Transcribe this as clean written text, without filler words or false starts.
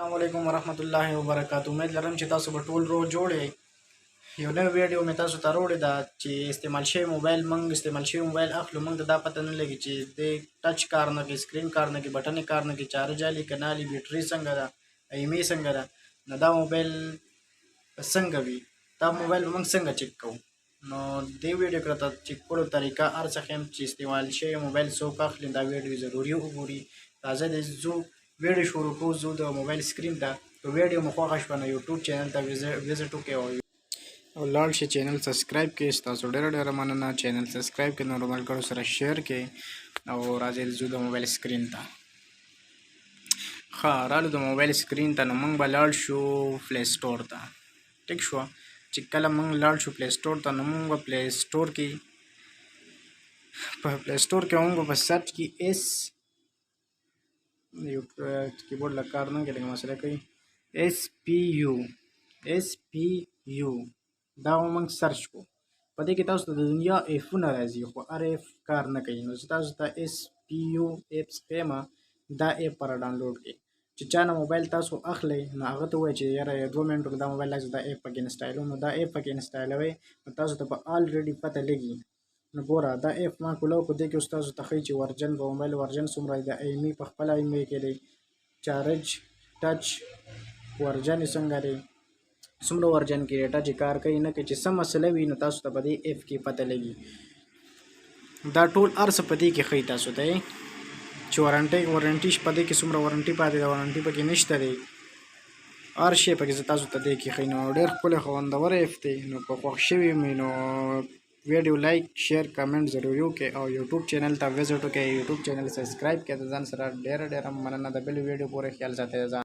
अस्सलामुअलैकुम वरहमतुल्लाहि वबरकातुहू उम्मीद लरम چې تاسو به ټول روغ جوړ یې یو نوی ویډیو مې تاسو ته راوړې ده چې استعمال شوی موبایل موږ اخلو موږ ته دا پته نه لګي چې د ټچ کار نه کوي سکرین کار نه کوي بټن کار نه کوي چارج حالي که نه حالي بیټرۍ څنګه ده ایمې څنګه ده نو دا موبایل څنګه وي دا موبایل به موږ څنګه چک کوو نو دې ویډیو کې راته چک کولو طریقه هر څه ښیم چې استعمال شوی موبایل څوک اخلي دا ویډیو ضروري وګوري راځئ د ځو ویډیو شروع کوو ځو د موبایل سکرین ته که ویډیو مو خوښه شوه نو یوټیوب چینل ته وزټ وکړئ او لاړ شئ چینل سبسکرایب کړئ ستاسو ډېره مننه چینل سبسکرایب کړئ نورو ملګرو سره شیر کړئ او راځئ ځو د موبایل سکرین ته ښه رالو د موبایل سکرین ته نو موږ به لاړ شو پلی سټور ته ټیک شوه چې کله موږ لاړ شو پلی سټور ته نو موږ به پلی سټور کې په پلی سټور کې موږ به سرچ کې یو کیبورډ له کار نه کوي لږ مسله کوي اس پی یو دا موږ سرچ کو په دې کې تاسو ته د دنیا ایفونه راځي خو هر ایف کار نه کوي نو زه تاسو ته اس پی یو ایپس ښیم دا ایپ پر ډاونلوډ کړئ چې چا نه موبایل تاسو اخلئ نو هغه ته ووایئ چې یاره 2 منټو کې دا موبایل راځي دا ایپ پکې انسټالوم نو دا ایپ پکې انسټالوئ نو تاسو ته به الریډي پته لګي نو ګوره دا ایپ ما کولو کو دې کې اوس تاسو ته ښایي چې ورجن په موبایل ورجن څومره دی د ایمي په خپله ایمې کې دی چارج ټچ ورجن یې څنګه دی څومره ورجن کې دی ټچ کار کوي نه کوي چې څه مسله وي نو تاسو ته په دې ایپ کې پته لګي دا ټول هر څه په دې کې ښایي تاسو ته چې وارنټي په دې کې څومره وارنټي پاتې ده وارنټي پکې نشته دی هر شی پکې زه تاسو ته دې کې ښایي نو ډېر ښکلی خوندور ایپ دی نو که خوښ شوي مې نو ویډیو لایک شیر کمنټ ضروري وکړئ او یوټیوب چینل ته وزټ وکړئ یوټیوب چینل سبسکرایب کړئ د ځان سره ډېره مننه د بل ویډیو پورې خیال ساتئ